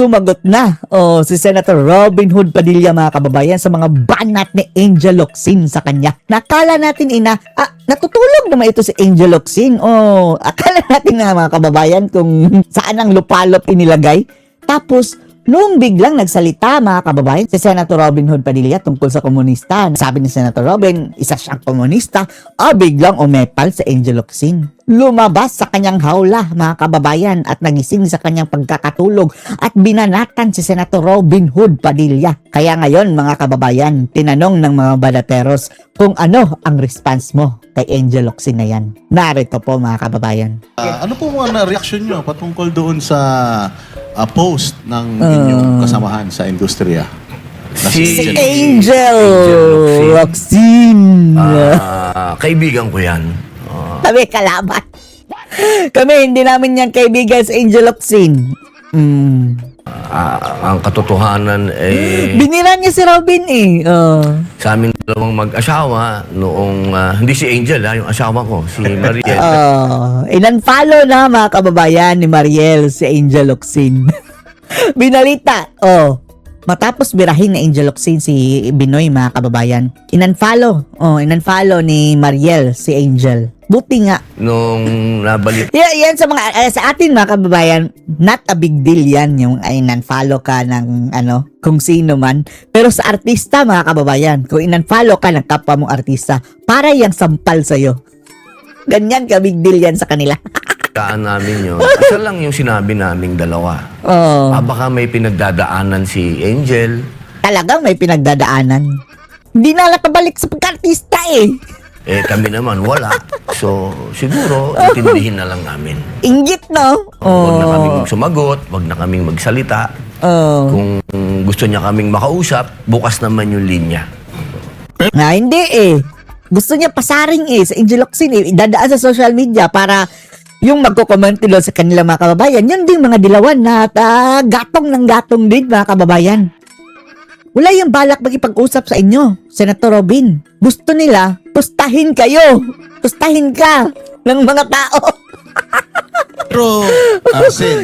sumagot na si Senator Robin Hood Padilla, mga kababayan, sa mga banat ni Angel Locsin sa kanya. Nakala natin natutulog naman ito si Angel Locsin. Akala natin na, mga kababayan, kung saan ang lupalop inilagay. Tapos nung biglang nagsalita, mga kababayan, si Senator Robin Hood Padilla tungkol sa komunista, sabi ni Senator Robin, isa siyang komunista, biglang umepal sa Angel Locsin. Lumabas sa kanyang hawla, mga kababayan, at nagising sa kanyang pagkakatulog at binanatan si Senator Robin Hood Padilla. Kaya ngayon, mga kababayan, tinanong ng mga balateros kung ano ang response mo kay Angel Locsin na yan. Narito po, mga kababayan. Ano po mga reaksyon nyo patungkol doon sa post ng inyong kasamahan sa industriya? Si Angel Locsin. Kaibigan ko yan. Kami kalaban. Kami, hindi namin yan kaibigan sa Angel Locsin. Ang katotohanan Binira niya si Robin sa aming dalawang mag-asawa noong, hindi si Angel yung asawa ko, si Mariel. Inunfollow na, mga kababayan, ni Mariel si Angel Locsin. Binalita. Matapos birahin ni Angel Locsin si Binoy, mga kababayan, inunfollow ni Mariel si Angel. Buti nga. Nung nabalit. Yan sa mga sa atin, mga kababayan, not a big deal yan yung in-unfollow ka ng kung sino man. Pero sa artista, mga kababayan, kung in-unfollow ka ng kapwa mong artista, para yung sampal sa'yo. Ganyan ka big deal yan sa kanila. Taan namin yun. Isa lang yung sinabi naming dalawa. Baka may pinagdadaanan si Angel. Talagang may pinagdadaanan. Hindi na nakabalik sa pagka-artista Kami naman wala. So, siguro, intindihin na lang namin. Inggit, no? Huwag na kaming sumagot, huwag na kaming magsalita. Kung gusto niya kaming makausap, bukas naman yung linya. Hindi Gusto niya pasaring sa Angel Locsin idadaan sa social media para yung magko-comment doon sa kanila, mga kababayan, yun din mga dilawan na gatong ng gatong din, mga kababayan. Wala yung balak magipag-usap sa inyo, Senator Robin. Gusto nila, pustahin kayo. Pustahin ka ng mga tao. Pero,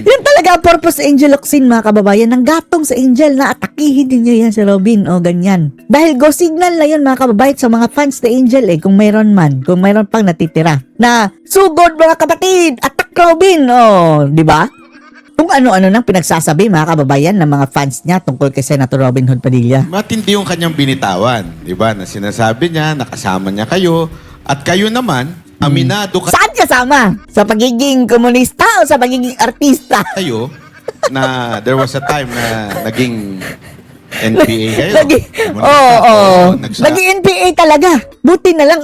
Yan talaga ang purpose sa Angel Locsin, mga kababayan. Ng gatong sa Angel na atakihin din nyo yan si Robin. Ganyan. Dahil go signal na yun, mga kababayan, sa mga fans na Angel kung mayroon man. Kung mayroon pang natitira. Na, sugod mga kapatid, attack Robin. Di ba? Kung ano-ano nang pinagsasabi, mga kababayan, ng mga fans niya tungkol kay Senator Robin Hood Padilla. matindi yung kanyang binitawan. Di ba? Na sinasabi niya, nakasama niya kayo. At kayo naman, aminado Saan kasama? Sa pagiging komunista o sa pagiging artista? kayo na there was a time na naging NPA kayo. Naging NPA talaga. Buti na lang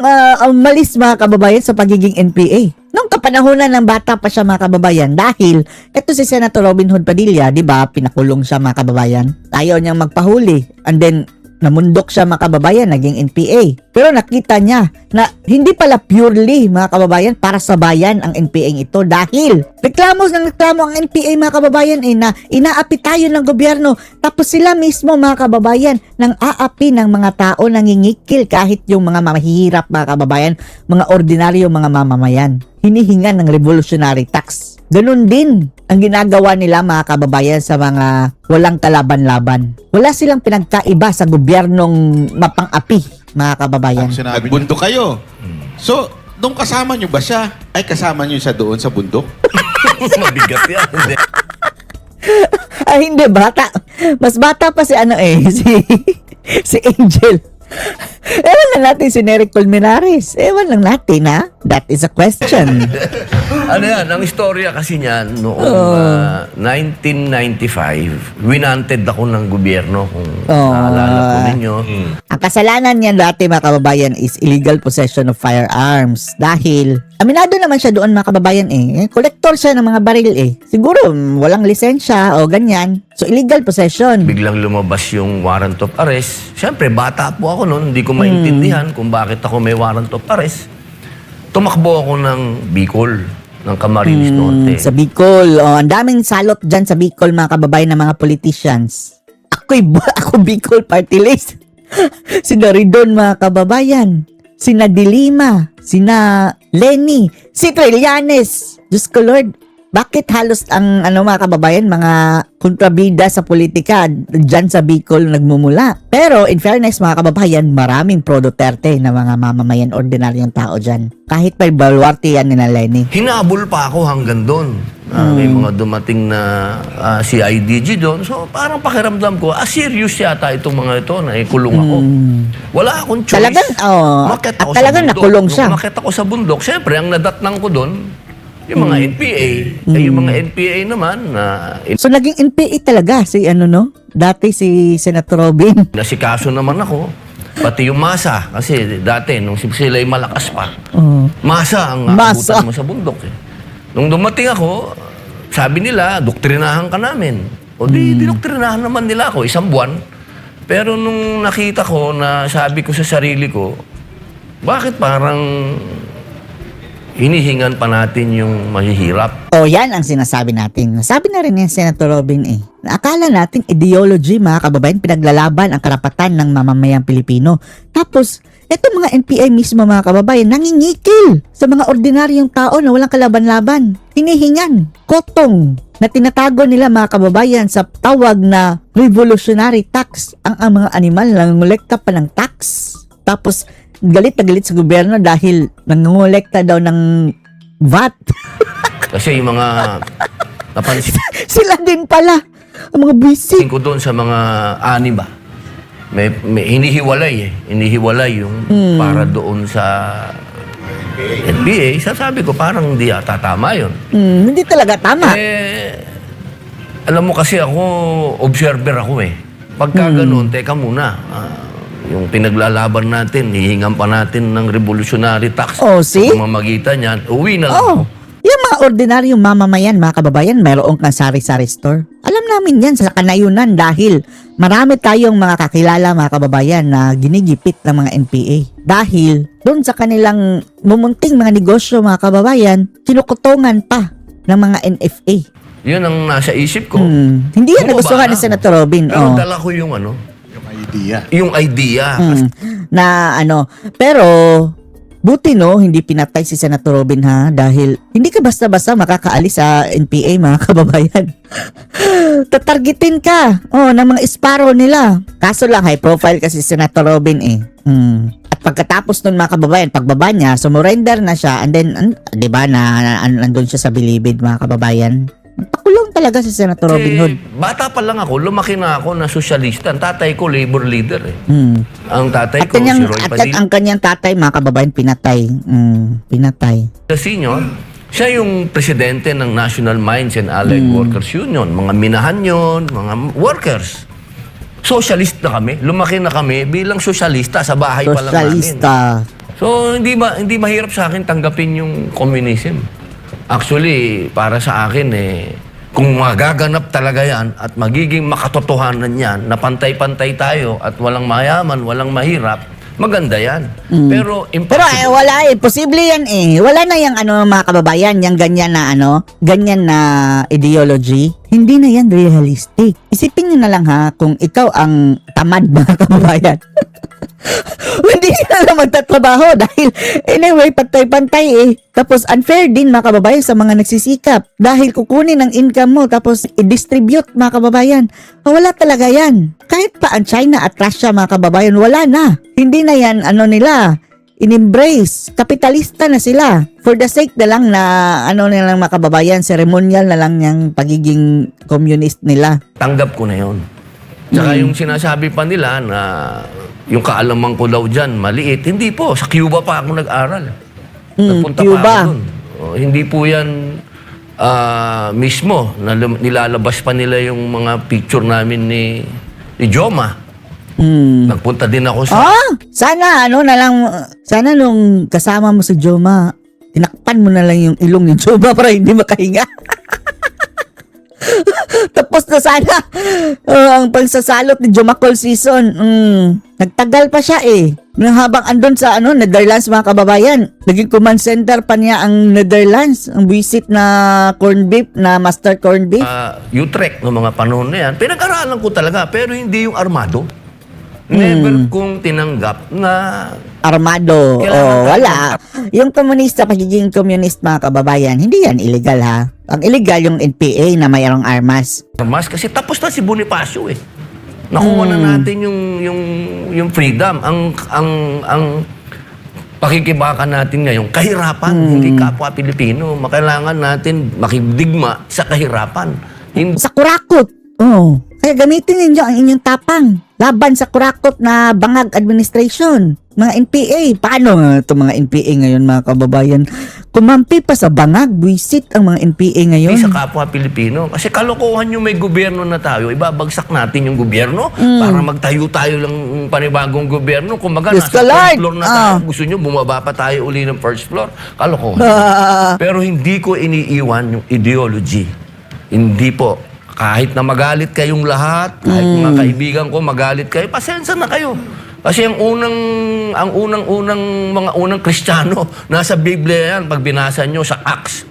umalis, mga kababayan, sa pagiging NPA. Nung kapanahonan ng bata pa siya, mga kababayan, dahil ito si Senator Robin Hood Padilla, di ba, pinakulong siya, mga kababayan. Ayaw niyang magpahuli. And then, namundok siya, mga kababayan, naging NPA. Pero nakita niya na hindi pala purely, mga kababayan, para sa bayan ang NPA ito dahil reklamo ang NPA, mga kababayan, na inaapi tayo ng gobyerno. Tapos sila mismo, mga kababayan, nang aapi ng mga tao, nangingikil kahit yung mga mahihirap, mga kababayan, mga ordinaryo, mga mamamayan. Hinihingan ng revolutionary tax. Ganun din ang ginagawa nila, mga kababayan, sa mga walang kalaban-laban. Wala silang pinagkaiba sa gobyernong mapang-api, mga kababayan. Nagbundok kayo. So, nung kasama nyo ba siya? Ay, kasama nyo siya doon sa bundok? Mabigat yan. Ay, hindi, bata. Mas bata pa si si Angel. Ewan lang natin si Nery Colmenares. Ewan lang natin, ha? That is a question. Ano yan, ang istorya kasi niyan, noong 1995, winanted ako ng gobyerno, kung naalala po ninyo. Ang kasalanan niyan dati, mga kababayan, is illegal possession of firearms. Dahil, aminado naman siya doon, mga kababayan collector siya ng mga baril Siguro, walang lisensya o ganyan. So, illegal possession. Biglang lumabas yung warrant of arrest. Siyempre, bata po ako noon, hindi ko maintindihan kung bakit ako may warrant of arrest. Tumakbo ako ng Bicol, ng Camarines Norte. Sa Bicol. Ang daming salot dyan sa Bicol, mga kababayan, ng mga politicians. Ako Bicol party list. Sina Ridon, mga kababayan. Sina Dilima. Sina Lenny. Si Trillanes. Diyos ko, Lord. Bakit halos ang mga kababayan, mga kontrabida sa politika dyan sa Bicol nagmumula? Pero in fairness mga kababayan, maraming pro Duterte na mga mamamayan, ordinaryong tao dyan. Kahit may baluarte yan ni Lenny. Hinabol pa ako hanggang doon. May mga dumating na CIDG doon. So parang pakiramdam ko, serious yata itong mga ito na ikulong ako. Wala akong choice. Talagang, Umakyat ako at talagang sa bundok. nakulong siya. Nung umakyat ako sa bundok, syempre, ang nadatnang ko doon, yung mga NPA. Yung mga NPA naman na So naging NPA talaga si dati si Senator Robin. nasikaso naman ako. Pati yung masa. Kasi dati, nung sila'y malakas pa, masa ang Masa. aabutan mo sa bundok. Nung dumating ako, sabi nila, doktrinahan ka namin. O dinoktrinahan naman nila ako, 1 buwan. Pero nung nakita ko na sabi ko sa sarili ko, bakit parang hinihingan pa natin yung mahihirap? O yan ang sinasabi natin. Sabi na rin ni Senator Robin na akala natin ideology mga kababayan, pinaglalaban ang karapatan ng mamamayang Pilipino. Tapos, eto mga NPA mismo mga kababayan, nangingikil sa mga ordinaryong tao na walang kalaban-laban. Hinihingan, kotong, na tinatago nila mga kababayan sa tawag na revolutionary tax. Ang mga animal nangungulekta pa ng tax. Tapos, galit na galit sa gobyerno dahil nangungulekta daw ng VAT. Kasi yung mga napansin Sila din pala, ang mga busy. ko doon sa mga anima, may hinihiwalay hinihiwalay yung para doon sa NBA. Sasabi ko parang hindi ata tama yun. Hindi talaga tama. Alam mo kasi ako, observer ako Pagka ganun, teka muna, yung pinaglalaban natin, hihingan pa natin ng revolutionary tax. Oh, see? Sa pamamagitan yan, uwi na lang Oh, ako. yung mga ordinaryong mamamayan, mga kababayan, mayroong kang sari-sari store. Alam namin yan sa kanayunan dahil marami tayong mga kakilala, mga kababayan, na ginigipit ng mga NPA. Dahil doon sa kanilang mumunting mga negosyo, mga kababayan, kinukutungan pa ng mga NFA. Yun ang nasa isip ko. Hindi yan Bumaba nagustuhan na ni ako. Senator Robin. Pero dala ko yung Idea. yung idea. Na pero buti hindi pinatay si Senator Robin dahil hindi ka basta-basta makakaalis sa NPA mga kababayan. Tatargetin ka ng mga isparo nila. Kaso lang high profile kasi si Senator Robin At pagkatapos nun mga kababayan, pagbaba niya, sumurrender na siya and then, di ba, nandun siya sa bilibid mga kababayan. Pakulong talaga si Senator Robin Hood. Bata pa lang ako, lumaki na ako na sosyalista. Ang tatay ko, labor leader Ang tatay At ko, si Roy Padilla ang kanyang tatay mga kababayan, pinatay. Pinatay. Senior, siya yung presidente ng National Mines and Allied Workers Union. Mga minahan yun, mga workers. Socialist na kami. Lumaki na kami bilang sosyalista sa bahay pa lang namin. Sosyalista. So, hindi mahirap sa akin tanggapin yung communism. Actually, para sa akin kung magaganap talaga yan at magiging makatotohanan yan na pantay-pantay tayo at walang mayaman, walang mahirap, maganda yan. Pero Pero impossible. wala posible yan Wala na yung mga kababayan, yung ganyan na ideology. Hindi na yan realistic. Isipin nyo na lang kung ikaw ang tamad mga kababayan. Hindi ka na magtatrabaho dahil anyway, pantay-pantay Tapos unfair din mga kababayan sa mga nagsisikap dahil kukunin ang income mo tapos i-distribute mga kababayan. Wala talaga yan. Kahit pa ang China at Russia mga kababayan, wala na. Hindi na yan nila in-embrace. Kapitalista na sila. For the sake na lang na nilang mga kababayan, ceremonial na lang yung pagiging communist nila. Tanggap ko na yun. Tsaka yung sinasabi pa nila na yung kaalaman ko daw dyan, maliit. Hindi po. Sa Cuba pa ako nag-aral. Nagpunta Cuba. pa ako dun. Hindi po yan mismo. Nilalabas pa nila yung mga picture namin ni Joma. Nagpunta din ako sa... Sana sana nung kasama mo si Joma, tinakpan mo na lang yung ilong ni Joma para hindi makahinga. Tapos na sana ang pagsasalot ni Joma Call season. Nagtagal pa siya Nang habang andun sa Netherlands mga kababayan, naging command center pa niya ang Netherlands. Ang visit na corned beef, na master corned beef. Utrecht ng mga panahon na yan, pinag-aralan ko talaga, pero hindi yung armado. Never kong tinanggap na Armado. Kailangan Wala. Yung komunista, pagiging communist mga kababayan, hindi yan illegal Ang illegal yung NPA na mayroong armas. Mas kasi tapos na si Bonifacio eh. Nakuha na natin yung freedom. Ang pakikibakan natin ngayon, kahirapan, hindi kapwa Pilipino. Kailangan natin makidigma sa kahirapan. Sa kurakot. Oh. Kaya gamitin ninyo ang inyong tapang laban sa kurakot na bangag administration. Mga NPA. Paano nga itong mga NPA ngayon, mga kababayan? Kumampi pa sa bangag, buwisit ang mga NPA ngayon. Sa kapwa Pilipino. Kasi kalokohan yung may gobyerno na tayo, ibabagsak natin yung gobyerno para magtayo tayo lang ng panibagong gobyerno. Kung baga, Yes, nasa Lord. first floor na tayo. Gusto nyo, bumaba pa tayo uli ng first floor. Kalokohan. Pero hindi ko iniiwan yung ideology. Hindi po. Kahit na magalit kayong lahat, kahit mga kaibigan ko magalit kayo, pasensya na kayo. Kasi ang unang Kristiyano, nasa Biblia yan, pag binasa nyo sa Acts.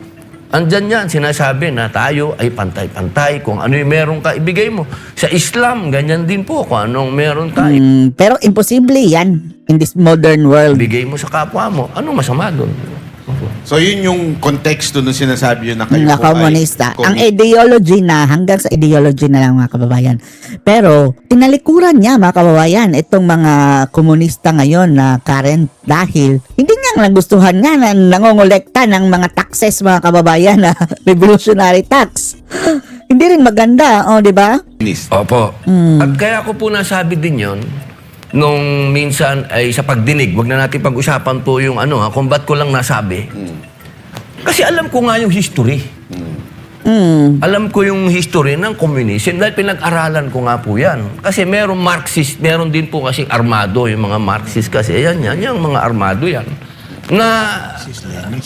Andyan yan, sinasabi na tayo ay pantay-pantay. Kung ano yung meron ka, ibigay mo. Sa Islam, ganyan din po. Kung anong meron ka, Pero imposible yan in this modern world. ibigay mo sa kapwa mo. Anong masama doon? So yun yung konteksto nung sinasabi yun na kayo Na po ay komunista. Ang ideology na, hanggang sa ideology na lang mga kababayan. Pero, tinalikuran niya mga kababayan, itong mga komunista ngayon na current dahil hindi niya nagustuhan nga na nangongolekta ng mga taxes mga kababayan na revolutionary tax. Hindi rin maganda, di ba? Opo. At kaya ko po nasabi din yon nung minsan ay sa pagdinig, wag na natin pag-usapan po yung kung ba't ko lang nasabi. Kasi alam ko nga yung history. Alam ko yung history ng communism dahil pinag-aralan ko nga po yan. Kasi meron Marxist, meron din po kasi armado, yung mga Marxist kasi, yung mga armado yan.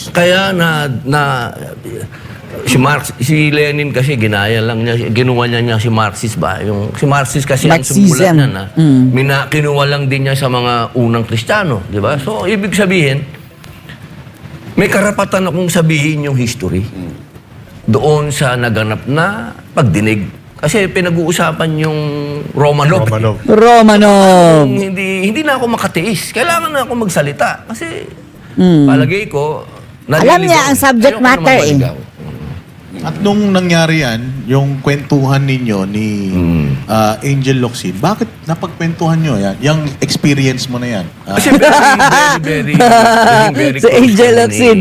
Kaya si Lenin kasi ginaya lang niya, ginawa niya si Marxist ba? Si Marxist kasi ang sumulat niya na kinuha lang din niya sa mga unang Kristiyano, di ba? So, ibig sabihin, may karapatan akong sabihin yung history doon sa naganap na pagdinig. Kasi pinag-uusapan yung Romanov. Hindi na ako makatiis. Kailangan na ako magsalita. Kasi palagay ko, alam niya ang subject Ayoko matter naman maligaw. At nung nangyari yan, yung kwentuhan ninyo ni Angel Locsin, bakit napagkwentuhan nyo yan? Yung experience mo na yan? Kasi very Si Angel Locsin.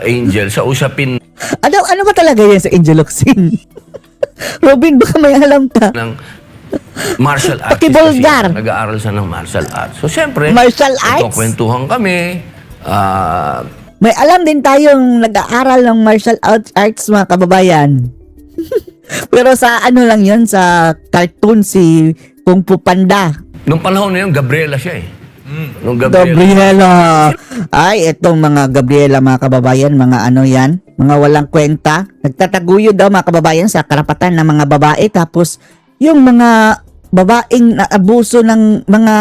Angel, sa usapin Ano ba talaga yan sa Angel Locsin? Robin, baka may alam ka. ng martial arts. Pakibulgar. Kasi nag-aaral siya ng martial arts. So, siyempre, Martial arts? kwentuhan kami. May alam din tayong nag-aaral ng martial arts mga kababayan. Pero sa lang yun, sa cartoon si Kung Fu Panda. Nung panahon na yun, Gabriela siya eh. Nung Gabriela. Ay, etong mga Gabriela mga kababayan, mga yan, mga walang kwenta. Nagtataguyod daw mga kababayan sa karapatan ng mga babae. Tapos yung mga babaeng naabuso ng mga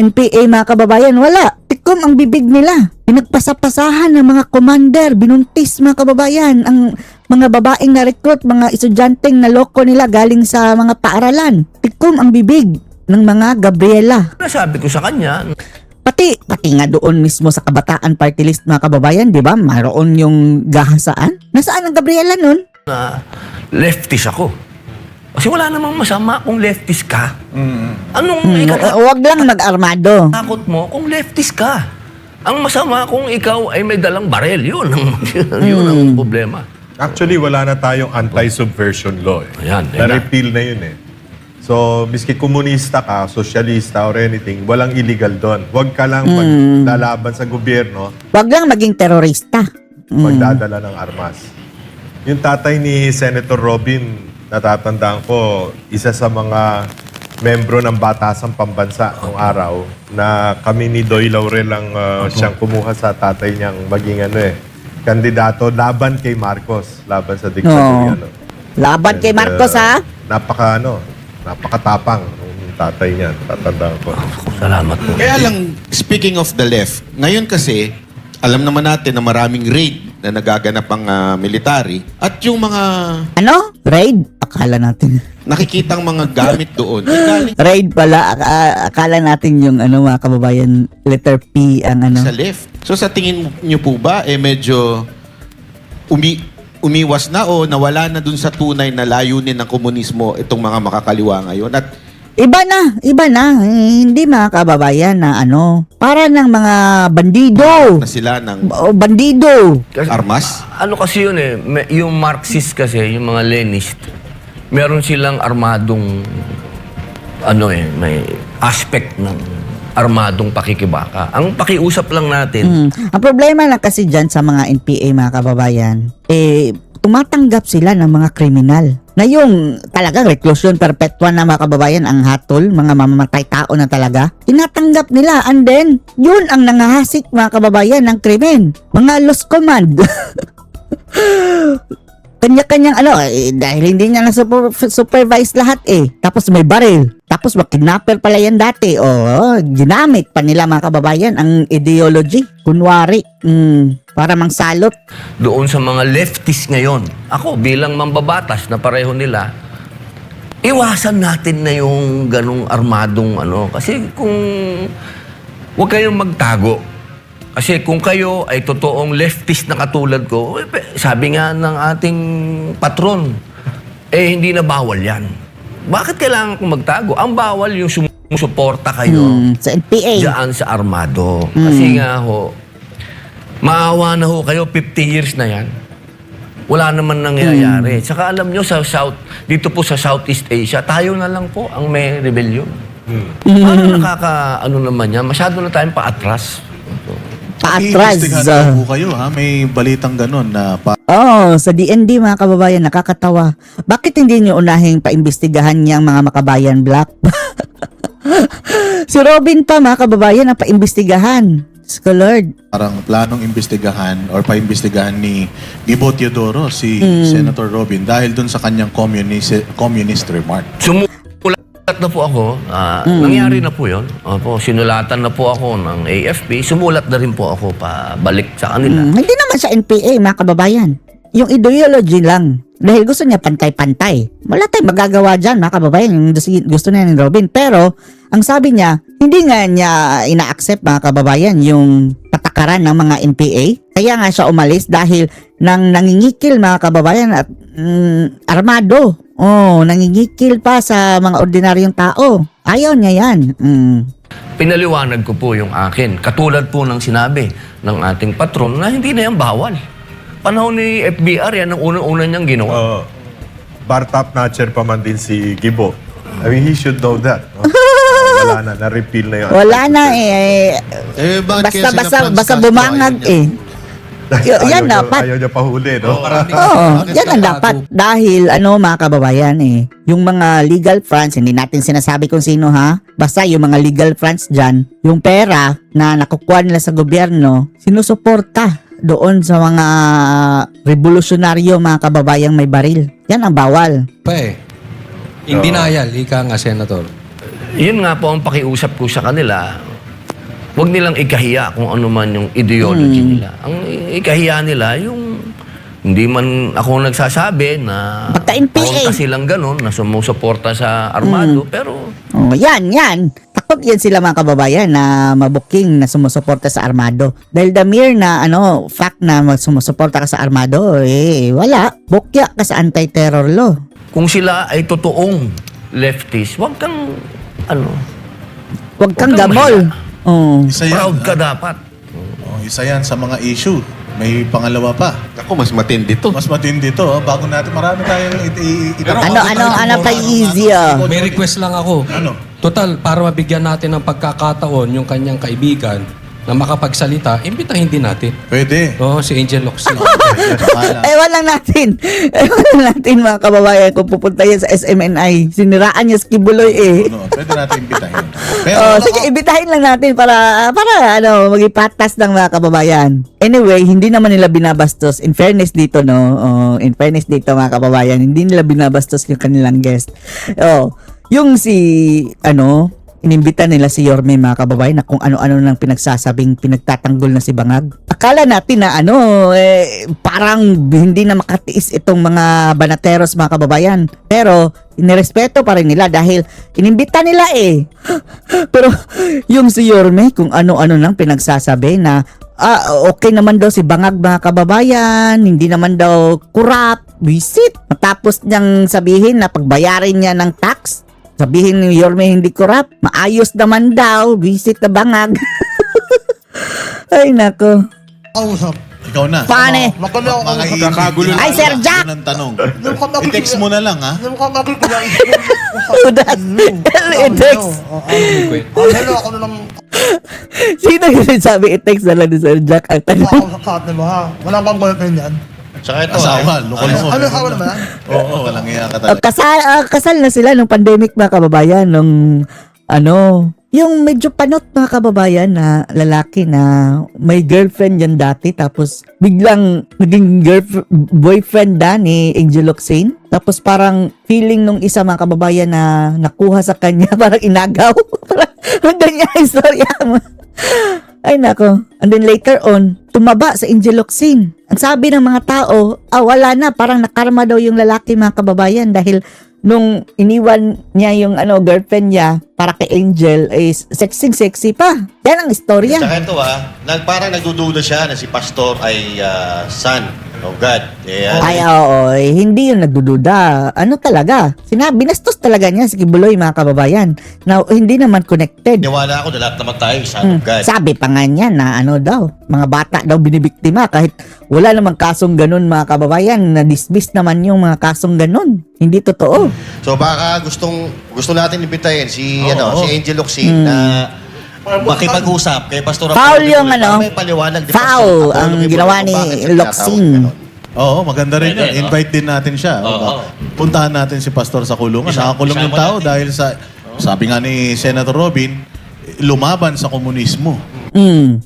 NPA mga kababayan, wala. Tikom ang bibig nila. Pinagpasapasahan ng mga commander, binuntis mga kababayan, ang mga babaeng na-recruit, mga estudyanteng naloko nila galing sa mga paaralan. Tikom ang bibig ng mga Gabriela. Nasabi ko sa kanya, Pati nga doon mismo sa Kabataan Party List mga kababayan, di ba? Mayroon yung gahasaan. Nasaan ang Gabriela nun? na leftist ako. Kasi wala namang masama kung leftist ka. Anong Huwag lang mag-armado. takot mo kung leftist ka? Ang masama kung ikaw ay may dalang barel. Yun ang problema. Actually, wala na tayong anti-subversion law. Ayan, Na-repeal na yun eh. So, miski komunista ka, sosyalista or anything, walang illegal doon. Huwag ka lang maglalaban sa gobyerno, Huwag lang maging terorista. magdadala ng armas. Yung tatay ni Senator Robin, natatandaan ko, isa sa mga membro ng Batasang Pambansa noong araw na kami ni Doy Laurel ang siyang kumuha sa tatay niyang maging kandidato laban kay Marcos, laban sa diktatorya. Laban kay Marcos, ha? Napakatapang ng tatay niya, tatandaan ko. Salamat po. Kaya lang, speaking of the left, ngayon kasi, alam naman natin na maraming raid na nagaganap ang military at yung mga Raid? Akala natin. nakikitang mga gamit doon, galing Raid pala. Akala natin yung mga kababayan, letter P ang sa left. So sa tingin niyo po ba, medyo umiwas na o nawala na dun sa tunay na layunin ng komunismo itong mga makakaliwa ngayon? At Iba na. Hindi mga kababayan na para ng mga bandido. na sila ng O, bandido. armas? Ano kasi yun yung Marxist kasi, yung mga Leninist, meron silang armadong, may aspect ng armadong pakikibaka. Ang pakiusap lang natin, Ang problema lang kasi dyan sa mga NPA mga kababayan, tumatanggap sila ng mga kriminal. Na yung talagang reclusion perpetua na mga kababayan ang hatol, mga mamamatay tao na talaga, tinatanggap nila. And then, yun ang nangahasik mga kababayan ng krimen. Mga lost command. Kanya-kanyang dahil hindi niya na-supervise lahat Tapos may baril. Tapos kidnapper pala yan dati. Ginamit pa nila mga kababayan ang ideology. Kunwari, para mangsalot. doon sa mga leftist ngayon, ako bilang mambabatas na pareho nila, iwasan natin na yung ganong armadong Kasi huwag kayong magtago. Kasi kung kayo ay totoong leftist na katulad ko, sabi nga ng ating patron, hindi na bawal yan. Bakit kailangan kong magtago? Ang bawal yung sumusuporta kayo Sa NPA. diyan sa armado. Kasi nga maawa na kayo, 50 years na yan. Wala naman nangyayari. Tsaka alam nyo, dito po sa Southeast Asia, tayo na lang po ang may rebellion. Paano naman yan? Masyado na tayong paatras. Paatras. Iimbestigahan na po kayo, ha? May balitang ganon na Sa DND mga kababayan, nakakatawa. Bakit hindi nyo unahing paimbestigahan niyang mga makabayan black? Si Robin pa mga kababayan ang paimbestigahan. Lord. parang planong imbestigahan or paimbestigahan ni Gibo Teodoro si Senator Robin dahil dun sa kanyang communist remark. Sumulat na po ako. Nangyari na po yun. Sinulatan na po ako ng AFP. Sumulat na rin po ako pabalik sa kanila. Hindi naman sa NPA mga kababayan. Yung ideology lang. Dahil gusto niya pantay-pantay. Wala tayong magagawa dyan mga kababayan. Yung gusto niya ni Robin. Pero, ang sabi niya, hindi nga niya ina-accept mga kababayan yung patakaran ng mga NPA. Kaya nga siya umalis dahil nangingikil mga kababayan at armado. Nangingikil pa sa mga ordinaryong tao. Ayaw niya yan. Pinaliwanag ko po yung akin. Katulad po ng sinabi ng ating patron na hindi na yan bawal. Panahon ni FBR, yan ang unang-una niyang ginawa. Bar top notcher pa man din si Gibo. I mean, he should know that. No? Wala na, na-repeal na yun. Wala na Bakit kaya sila basta Franz bumangag Castro, Yan dapat. Ayaw niya pahuli, no? Yan ang dapat. Dahil, mga kababayan yung mga legal fronts, hindi natin sinasabi kung sino ha, basta yung mga legal fronts dyan, yung pera na nakukuha nila sa gobyerno, sinusuporta doon sa mga revolusyonaryo, mga kababayang may baril. Yan ang bawal. In denial, ika nga, Senator. Yun nga po ang pakiusap ko sa kanila. Huwag nilang ikahiya kung ano man yung ideology nila. Ang ikahiya nila, yung hindi man ako nagsasabi na Pagka-NPA. kasi lang ganun, na sumusuporta sa armado, pero Yan. Takot yan sila mga kababayan na mabuking na sumusuporta sa armado. Dahil the mere na fact na sumusuporta ka sa armado, wala. Bukya ka sa anti-terror law. kung sila ay totoong leftist, huwag kang Huwag kang kang gamol. Isa yan, proud ka dapat. isa yan sa mga issue. May pangalawa pa. Ako, mas matindi to. Mas matindi to. Bago natin, marami tayong Ano pa easy May request lang ako. Ano? Total, para mabigyan natin ng pagkakataon yung kanyang kaibigan na makapagsalita, imbitahin din natin. Pwede. Si Angel Locsin. Ewan lang natin mga kababayan kung pupunta yan sa SMNI. Siniraan niya sa Kibuloy Pwede natin imbitahin. Sige, ibitahin lang natin para maging patas ng mga kababayan. Anyway, hindi naman nila binabastos. In fairness dito, in fairness dito mga kababayan, hindi nila binabastos yung kanilang guest. Yung inimbita nila si Yorme mga kababayan na kung ano-ano nang pinagsasabi pinagtatanggol na si Bangag. Akala natin na parang hindi na makatiis itong mga banateros mga kababayan. Pero inirespeto pa rin nila dahil inimbita nila Pero yung si Yorme kung ano-ano nang pinagsasabi na okay naman daw si Bangag mga kababayan, hindi naman daw kurap, visit. Matapos niyang sabihin na pagbayarin niya ng tax, sabihin ni Yorme hindi kurap, maayos naman daw, visit na Bangag. Ay nako. Kausap. Ikaw na. Paano? Makami ako Mga kausap. kakagulo Ay, Sir Jack! Yun ang tanong. Nung kami- I-text mo na lang, ha? Nung kami ko lang Udas. I-text. Hello, ako na lang Sino yung sabi i-text na lang ni Sir Jack ang tanong? ako sa mo ha. Wala kang boyfriend yan. Tsaka ito, Asawa, loko-loko. Ano hawa naman yan? Oo, walang iya ka talaga. Kasal na sila nung pandemic mga kababayan, nung yung medyo panot mga kababayan na lalaki na may girlfriend yan dati tapos biglang naging boyfriend na ni Angel Locsin. Tapos parang feeling nung isa mga kababayan na nakuha sa kanya, parang inagaw. Parang hanggang niya istorya mo. Ay nako. And then later on, tumaba sa Angel Locsin. Ang sabi ng mga tao, wala na, parang nakarma daw yung lalaki mga kababayan dahil nung iniwan niya yung girlfriend niya para kay Angel is sexy pa. Yan ang istorya. Tsaka ito parang nagdududa siya na si Pastor ay son of God. Ay, oo. Hindi yun nagdududa. Ano talaga? Binastos talaga niya si Kibuloy, mga kababayan. Na hindi naman connected. Niwala ako na lahat naman tayo son of God. Sabi pa nga niya na mga bata daw binibiktima kahit wala namang kasong ganun, mga kababayan. Na-dismiss naman yung mga kasong ganun. Hindi totoo. So baka gusto natin imbitahin si Oo. si Angel Locsin na makipag-usap kay Pastor Foul Apollo yung Kibuloy. Para may paliwanag ni foul Pastor Apollo ang Kibuloy ginawa kung ni bakit siya Locsin. tinatawag ganon. Oo, maganda rin yun. Pwede, no? Invite din natin siya. Puntahan natin si Pastor sa kulungan. Nakakulong yung tao dahil sa, sabi nga ni Senator Robin, lumaban sa komunismo.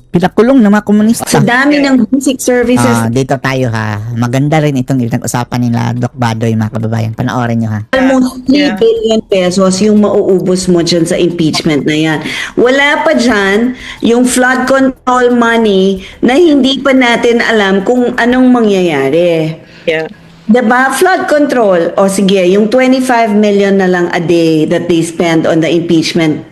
Pinakulong ng mga komunista. Sa dami ng basic services, Dito tayo ha. Maganda rin itong pinag-usapan nila Doc Badoy, mga kababayan. Panoorin nyo ha. almost 3 billion pesos yung mauubos mo dyan sa impeachment na yan. Wala pa dyan yung flood control money na hindi pa natin alam kung anong mangyayari. Yeah. Diba? Flood control. O sige, yung 25 million na lang a day that they spend on the impeachment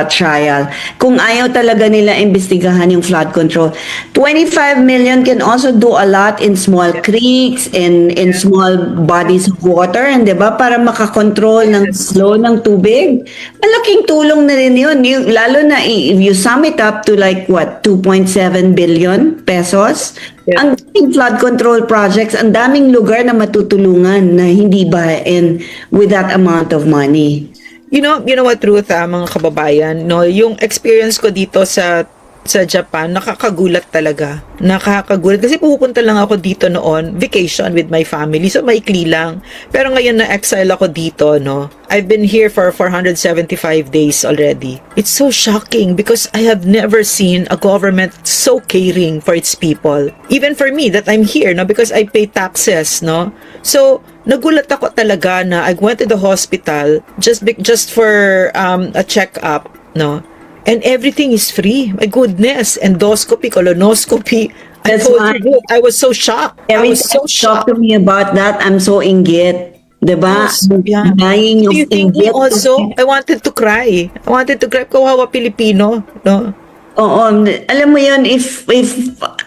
trial. Kung ayaw talaga nila imbestigahan yung flood control. 25 million can also do a lot in small creeks, in small bodies of water, and 'di ba, para makakontrol ng flow ng tubig. Malaking tulong na rin yun. Lalo na if you sum it up to like what, 2.7 billion pesos. Ang daming flood control projects, ang daming lugar na matutulungan na hindi bahain with that amount of money. You know what, Ruth, mga kababayan, no, yung experience ko dito sa Japan, nakakagulat talaga. Nakakagulat. Kasi pupunta lang ako dito noon, vacation with my family. So, maikli lang. Pero ngayon na-exile ako dito, no. I've been here for 475 days already. It's so shocking because I have never seen a government so caring for its people. Even for me, that I'm here, no, because I pay taxes, no. So, nagulat ako talaga na I went to the hospital just for a check-up, no. And everything is free. My goodness. Endoscopy, colonoscopy. I That's told why- you, I was so shocked. I Every was so time you talk shocked. to me about that, I'm so inggit. Diba? Yes, yeah. Dying Do of you think me inggit. also? I wanted to cry. I wanted to cry. Kawawa Pilipino. No? Oo, alam mo yun, if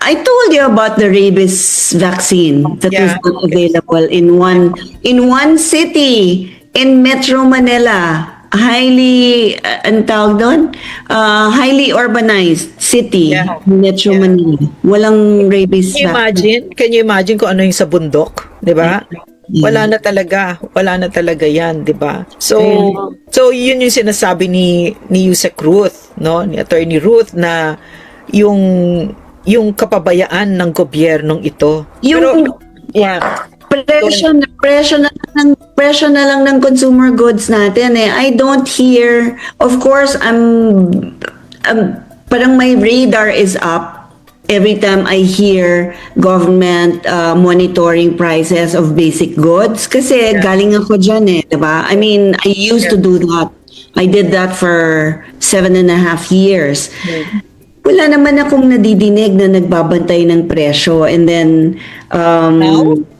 I told you about the rabies vaccine that was Yeah. not available in one city in Metro Manila, highly ang tawag doon, highly urbanized city, Yeah. Metro Manila. Walang rabies Can you vaccine. imagine? Can you imagine kung ano yung sa bundok? 'Di ba? Wala na talaga. Wala na talaga 'yan, 'di ba? So yun yung sinasabi ni Yusek Ruth, no? Ni Attorney Ruth na yung kapabayaan ng gobyernong ito. Yung Yeah. presyo na lang ng consumer goods natin eh. I don't hear, of course, parang my radar is up every time I hear government monitoring prices of basic goods. Kasi galing ako dyan eh, diba? I mean, I used to do that. I did that for 7.5 years. Wala naman akong nadidinig na nagbabantay ng presyo. And then,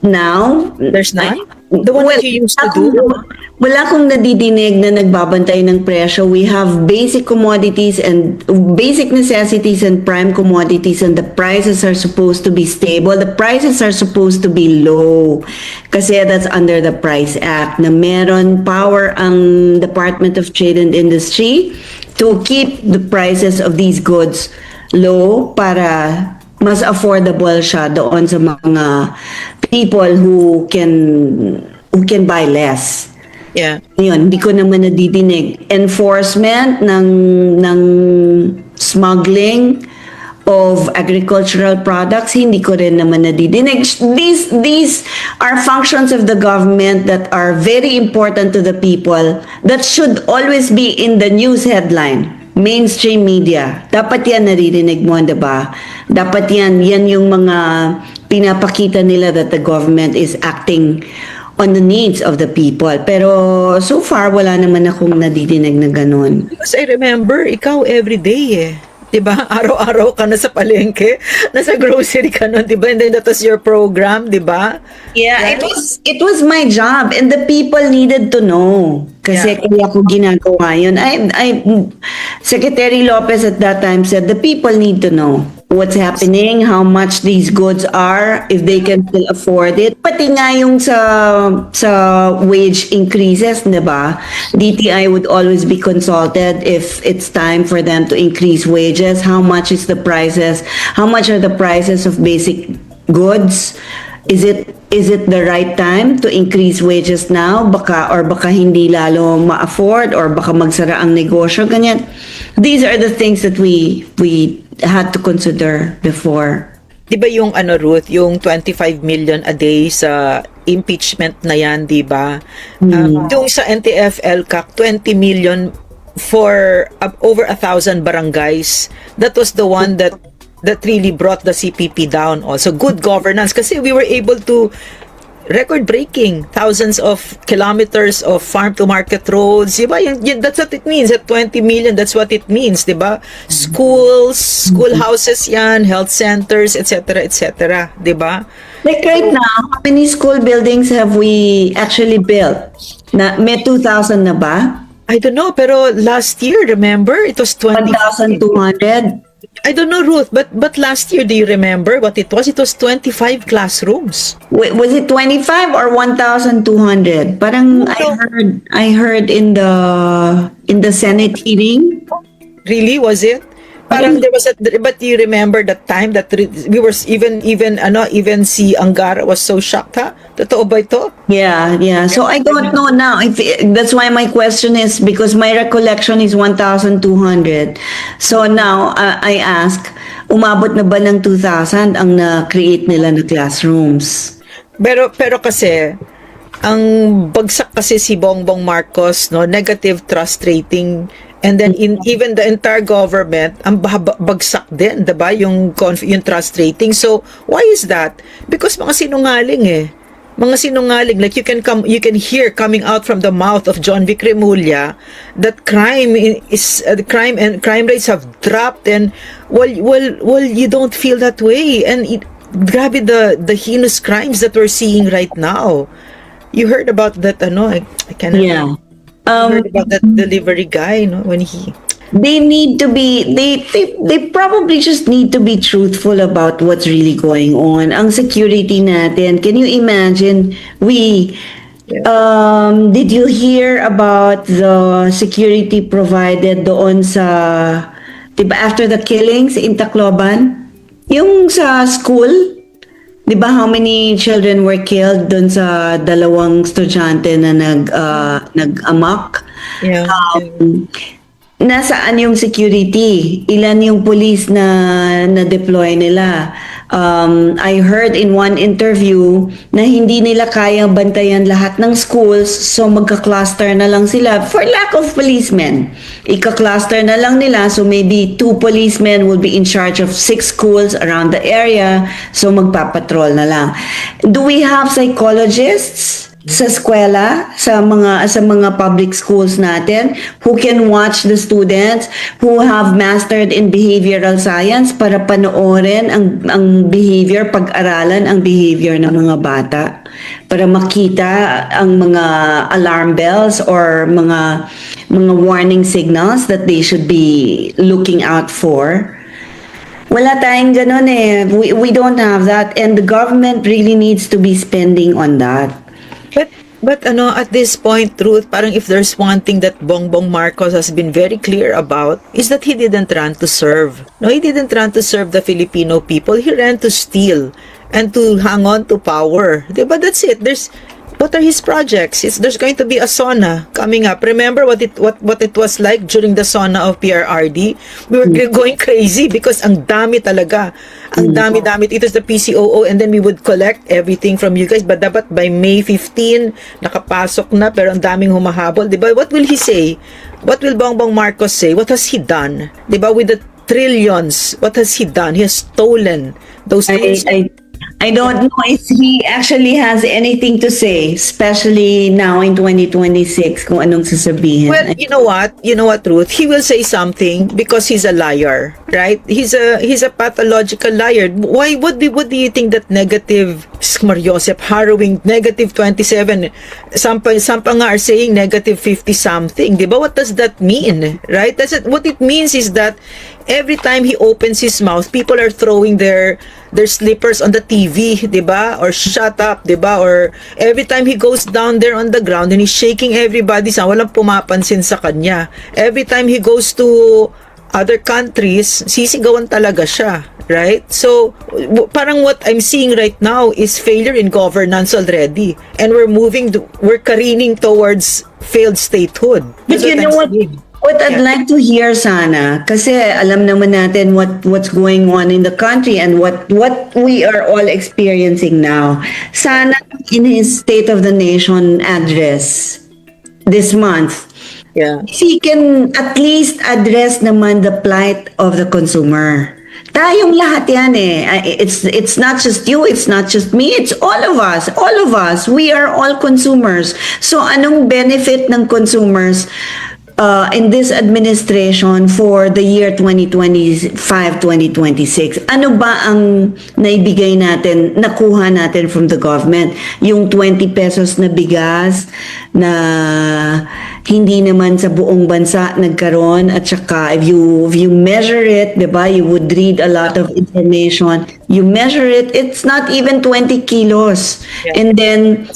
now There's none? The one Well, that you used to do? Wala akong nadidinig na nagbabantay ng presyo. We have basic commodities and basic necessities and prime commodities, and the prices are supposed to be stable. The prices are supposed to be low kasi that's under the Price Act na meron power ang Department of Trade and Industry to keep the prices of these goods low para mas affordable siya doon sa mga people who can buy less. Yeah. Yun, hindi ko naman nadidinig. Enforcement ng smuggling of agricultural products, hindi ko rin naman nadidinig. These are functions of the government that are very important to the people that should always be in the news headline. Mainstream media. Dapat yan naririnig mo, diba? Dapat yan yung mga pinapakita nila that the government is acting on the needs of the people. Pero so far, wala naman akong nadidinig na ganun. Because I remember, ikaw everyday eh. Diba? Araw-araw ka na sa palengke, nasa grocery ka nun, diba? And then that was your program, diba? Yeah, it was my job and the people needed to know. Kasi kaya ko ginagawa yun. Secretary Lopez at that time said, the people need to know what's happening, how much these goods are, if they can still afford it. Pati nga yung sa wage increases, di ba? DTI would always be consulted if it's time for them to increase wages. How much is the prices? How much are the prices of basic goods? Is it the right time to increase wages now? Baka hindi lalo ma-afford or baka magsara ang negosyo, ganyan. These are the things that we had to consider before. Di ba yung Ruth, yung 25 million a day sa impeachment na yan, di ba? Yung sa NTF LCAC, 20 million for over 1,000 barangays. That was the one that really brought the CPP down also. Good governance kasi we were able to record-breaking thousands of kilometers of farm-to-market roads. Diba? That's what it means. At 20 million, that's what it means. Diba? Schools, schoolhouses yan, health centers, etc., etc. Diba? Like right now, how many school buildings have we actually built? May 2,000 na ba? I don't know, pero last year, remember, it was 1,200? I don't know, Ruth, but last year, do you remember what it was? It was 25 classrooms. Wait, was it 25 or 1,200? Parang I heard in the Senate hearing. Really, was it? Parang there was but do you remember that time that we were even si Angara was so shocked, ha? Totoo ba ito? Yeah. So I don't know now. That's why my question is, because my recollection is 1,200. So now I ask, umabot na ba ng 2,000 ang na-create nila na classrooms? Pero kasi ang bagsak kasi si Bongbong Marcos, no, negative trust rating. And then even the entire government, ang bagsak din, diba? Yung trust rating. So, why is that? Because mga sinungaling eh. Mga sinungaling, like you can hear coming out from the mouth of John Vic Remulla that crime rates have dropped, and well you don't feel that way. And grabe the heinous crimes that we're seeing right now. You heard about that I cannot. Yeah. Heard about that delivery guy, when They need to be, they probably just need to be truthful about what's really going on. Ang security natin, can you imagine, did you hear about the security provided doon sa, diba, after the killings in Tacloban? Yung sa school, diba, how many children were killed doon sa dalawang estudyante na nag-amak? Yeah. Nasaan yung security? Ilan yung police na deploy nila? I heard in one interview na hindi nila kayang bantayan lahat ng schools, so magka-cluster na lang sila for lack of policemen. Ika-cluster na lang nila, so maybe 2 policemen will be in charge of 6 schools around the area, so magpapatrol na lang. Do we have psychologists sa eskwela, sa mga public schools natin, who can watch the students who have mastered in behavioral science para panoorin ang behavior, pag-aralan ang behavior ng mga bata? para makita ang mga alarm bells or mga warning signals that they should be looking out for. Wala tayong ganun eh. We don't have that, and the government really needs to be spending on that. But at this point, Ruth, parang if there's one thing that Bongbong Marcos has been very clear about is that he didn't run to serve. No, he didn't run to serve the Filipino people. He ran to steal and to hang on to power. But that's it. What are his projects? There's going to be a SONA coming up. Remember what it was like during the SONA of PRRD? We were going crazy because ang dami talaga. Ang dami. It was the PCOO, and then we would collect everything from you guys. But dapat by May 15, nakapasok na, pero ang daming humahabol. Diba? What will he say? What will Bongbong Marcos say? What has he done? Diba? With the trillions, what has he done? He has stolen those I don't know if he actually has anything to say, especially now in 2026, kung anong sasabihin. Well, you know what, Ruth? He will say something because he's a liar, right? He's a pathological liar. What do you think that negative, Mariosep, harrowing, negative 27, some pa nga are saying negative 50 something, di ba? What does that mean, right? What it means is that every time he opens his mouth, people are throwing their slippers on the TV, diba? Or shut up, diba? Or every time he goes down there on the ground and he's shaking everybody, walang pumapansin sa kanya. Every time he goes to other countries, sisigawan talaga siya, right? So, parang what I'm seeing right now is failure in governance already. And we're careening towards failed statehood. But you know what? What I'd like to hear sana, kasi alam naman natin what's going on in the country and what we are all experiencing now. Sana in his State of the Nation address this month, he can at least address naman the plight of the consumer. Tayong lahat yan eh. It's not just you, it's not just me, it's all of us. All of us, we are all consumers. So anong benefit ng consumers in this administration for the year 2025-2026? Ano ba ang nakuha natin from the government? Yung 20 pesos na bigas na hindi naman sa buong bansa nagkaroon, at saka if you measure it, diba, you would read a lot of information. You measure it, it's not even 20 kilos. And then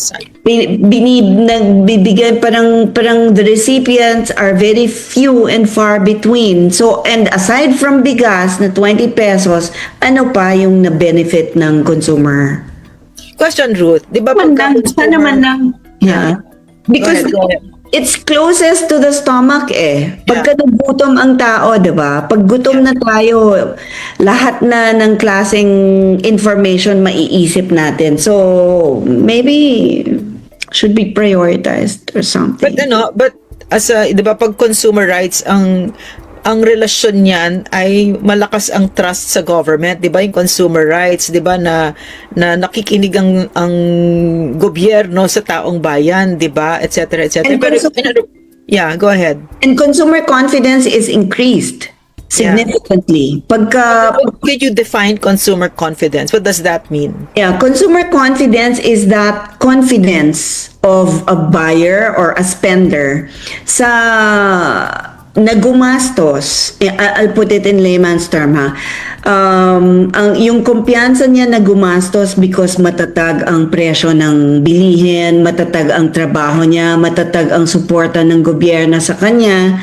bibigay parang the recipients are very few and far between. So, and aside from bigas na 20 pesos, ano pa yung na-benefit ng consumer? Question, Ruth. Di ba Because go ahead. it's closest to the stomach eh. Pagka nagutom ang tao, di ba? Pag gutom na tayo, lahat na ng klaseng information maiisip natin. So, maybe should be prioritized or something. But as di ba, pag consumer rights, ang relasyon niyan ay malakas ang trust sa government, 'di ba? Yung consumer rights, 'di ba, na nakikinig ang gobyerno sa taong bayan, 'di ba? Etc. Go ahead. And consumer confidence is increased significantly. Could you define consumer confidence? What does that mean? Yeah, consumer confidence is that confidence of a buyer or a spender sa nagumastos. I'll put it in layman's term yung kumpiyansa niya nagumastos because matatag ang presyo ng bilihin, matatag ang trabaho niya, matatag ang suporta ng gobyerno sa kanya,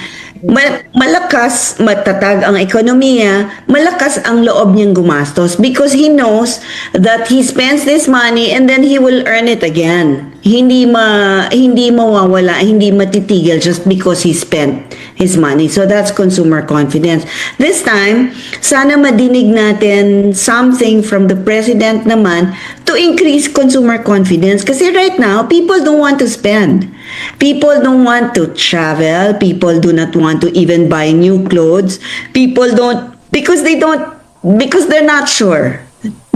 malakas, matatag ang ekonomiya, malakas ang loob niyang gumastos because he knows that he spends this money and then he will earn it again. Hindi mawawala, hindi matitigil just because he spent his money. So that's consumer confidence. This time, sana madinig natin something from the president naman to increase consumer confidence kasi right now, people don't want to spend. People don't want to travel. People do not want to even buy new clothes. People don't, because they're not sure.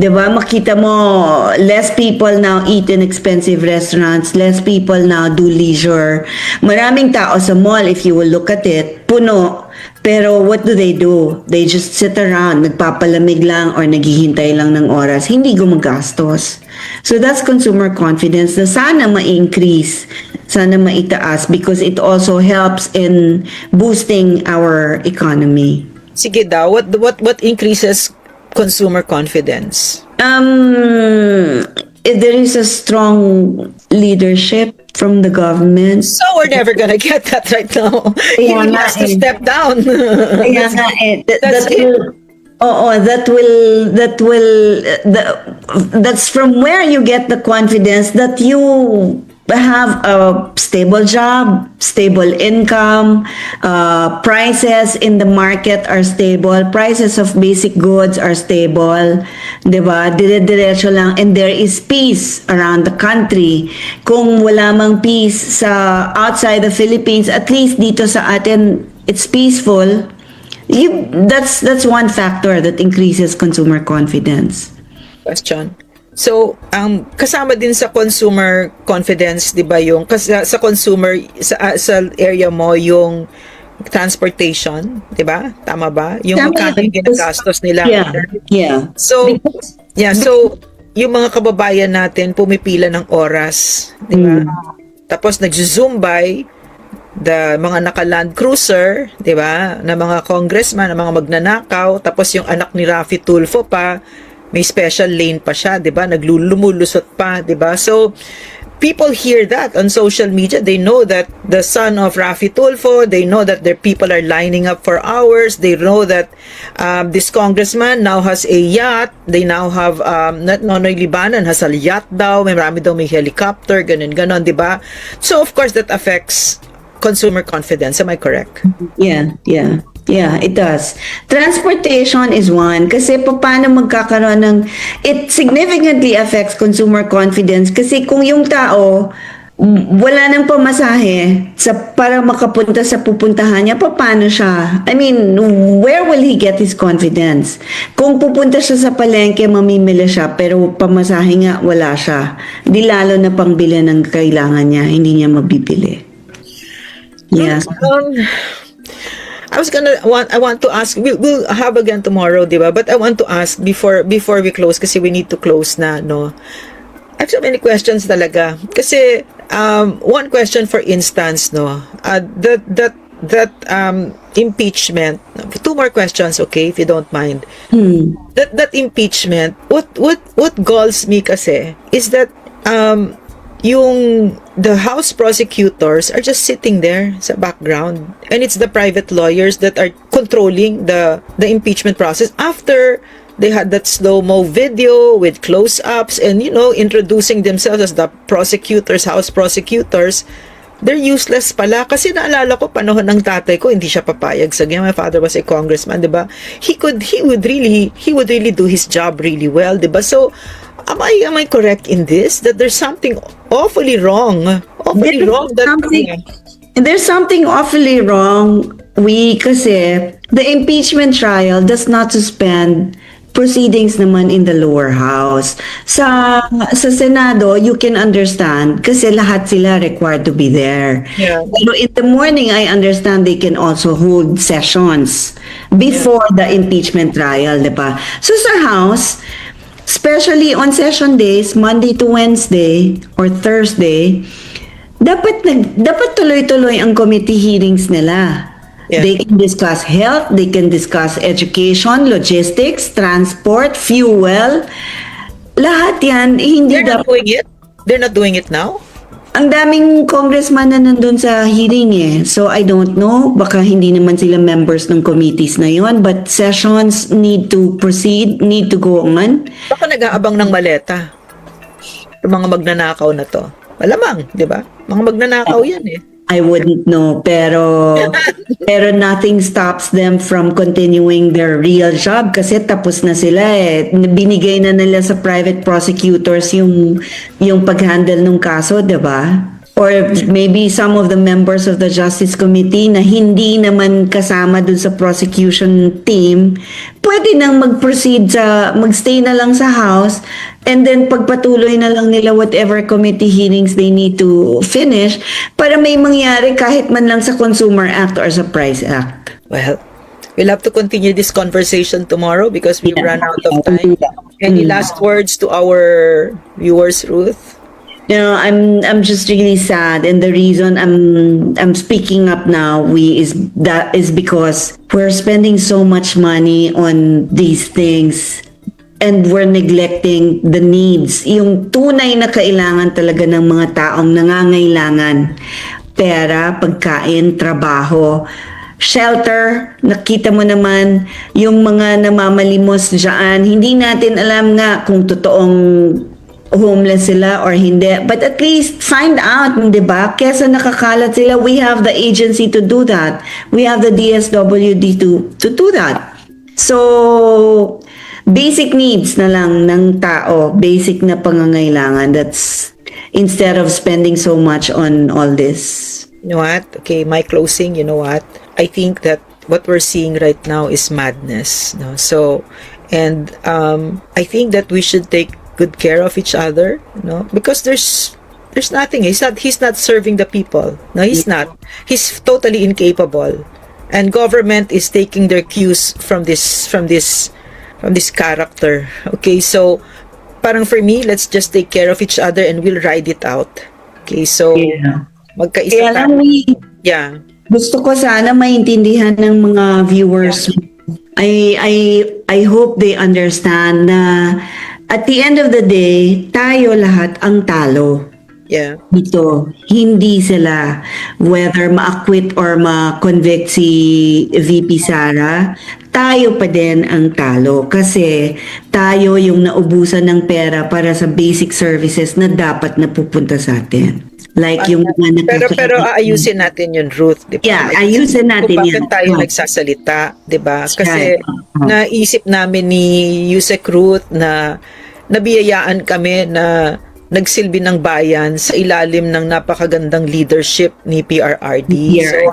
Diba? Makita mo, less people now eat in expensive restaurants, less people now do leisure. Maraming tao sa mall, if you will look at it, puno. Pero what do? They just sit around, nagpapalamig lang or naghihintay lang ng oras, hindi gumagastos. So that's consumer confidence na sana ma-increase, sana maitaas because it also helps in boosting our economy. Sige daw, what increases consumer confidence? If there is a strong leadership from the government. So we're never gonna get that right now. He Kaya nga has to eh. step down. Kaya nga eh, That's it. that's from where you get the confidence that you have a stable job, stable income, prices in the market are stable, prices of basic goods are stable, diba? Dire-diretso lang, and there is peace around the country. Kung wala mang peace sa outside the Philippines, at least dito sa atin, it's peaceful. That's one factor that increases consumer confidence. Question. So, kasama din sa consumer confidence, 'di ba, yung sa consumer sa area mo yung transportation, 'di ba? Tama ba? Yung Tama. magkano yung ginagastos nila. Yeah. So, yung mga kababayan natin pumipila ng oras, 'di ba? Tapos nagzo-zumbay the mga naka-Land Cruiser, 'di ba? Na mga congressman, na mga magnanakaw, tapos yung anak ni Raffy Tulfo pa may special lane pa siya, 'di ba? Naglulumusot pa, 'di ba? So people hear that on social media. They know that the son of Raffy Tulfo, they know that their people are lining up for hours. They know that this congressman now has a yacht. They now have Nonoy Libanan has a yacht daw. May marami daw may helicopter, ganun, 'di ba? So of course that affects consumer confidence. Am I correct? Yeah, it does. Transportation is one kasi paano magkakaroon ng it significantly affects consumer confidence kasi kung yung tao wala nang pamasahe para makapunta sa pupuntahan niya, paano siya? I mean, where will he get his confidence? Kung pupunta siya sa palengke, mamimili siya, pero pamasahe nga, wala siya. Di lalo na pangbili ng kailangan niya, hindi niya mabibili. Yeah. I want to ask, we'll have again tomorrow, di ba? But I want to ask before we close kasi we need to close na, no? I have so many questions talaga. Kasi one question for instance, no? That impeachment. Two more questions, okay, if you don't mind. That impeachment, what galls me kasi is that the House prosecutors are just sitting there sa background, and it's the private lawyers that are controlling the impeachment process after they had that slow-mo video with close-ups and introducing themselves as the prosecutors, House prosecutors. They're useless pala kasi naalala ko panahon ng tatay ko hindi siya papayag sa ganyan. My father was a congressman, 'di ba? He would really do his job really well, 'di ba? So am I correct in this that there's something awfully wrong? There's something awfully wrong. Kasi the impeachment trial does not suspend proceedings naman in the lower house. Sa Senado, you can understand kasi lahat sila required to be there. Yeah. Pero in the morning, I understand they can also hold sessions before the impeachment trial, di ba? So sa House, especially on session days, Monday to Wednesday or Thursday, dapat tuloy-tuloy ang committee hearings nila. Yeah. They can discuss health, they can discuss education, logistics, transport, fuel. Lahat yan, hindi They're not doing it? They're not doing it now? Ang daming congressman na nandun sa hearing So I don't know, baka hindi naman sila members ng committees na yon, but sessions need to proceed, need to go on. Baka nag-aabang ng maleta. Yung mga magnanakaw na to. Malamang, di ba? Mga magnanakaw yan eh. I wouldn't know, pero nothing stops them from continuing their real job kasi tapos na sila eh. Binigay na nila sa private prosecutors yung pag-handle ng kaso, 'di ba? or maybe some of the members of the Justice Committee na hindi naman kasama dun sa prosecution team, pwede nang mag-proceed magstay na lang sa House, and then pagpatuloy na lang nila whatever committee hearings they need to finish para may mangyari kahit man lang sa Consumer Act or sa Price Act. Well, we'll have to continue this conversation tomorrow because we've run out of time. Any last words to our viewers, Ruth? You know, I'm just really sad, and the reason I'm speaking up now is because we're spending so much money on these things and we're neglecting the needs, yung tunay na kailangan talaga ng mga taong nangangailangan: pera, pagkain, trabaho, shelter. Nakita mo naman yung mga namamalimos dyan. Hindi natin alam nga kung totoong homeless sila or hindi. But at least find out, di ba? Kesa nakakalat sila, we have the agency to do that. We have the DSWD to do that. So, basic needs na lang ng tao, basic na pangangailangan. That's instead of spending so much on all this. You know what? Okay, my closing, you know what? I think that what we're seeing right now is madness. No? So, and I think that we should take good care of each other, no? Because there's nothing. He's not serving the people. No, he's not. He's totally incapable. And government is taking their cues from this character. Okay, so parang for me, let's just take care of each other and we'll ride it out. Okay, so magkaisa Kaya lang, yeah. gusto ko sana maintindihan ng mga viewers. I hope they understand na at the end of the day, tayo lahat ang talo. Yeah. Dito, hindi sila. Whether ma-acquit or ma-convict si VP Sara, tayo pa din ang talo. Kasi tayo yung naubusan ng pera para sa basic services na dapat napupunta sa atin. Like yung Pero aayusin natin yun, Ruth. Diba? Yeah, ayusin natin kung yan. bakit tayo nagsasalita, diba? Kasi naisip namin ni Yusek Ruth na nabiyayaan kami na nagsilbi ng bayan sa ilalim ng napakagandang leadership ni PRRD. So,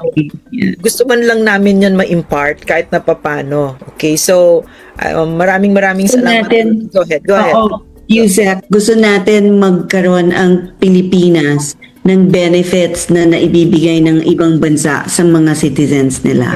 gusto man lang namin yan ma-impart kahit na papano. Okay, so maraming salamat. Go ahead. Yusek, gusto natin magkaroon ang Pilipinas ng benefits na naibibigay ng ibang bansa sa mga citizens nila.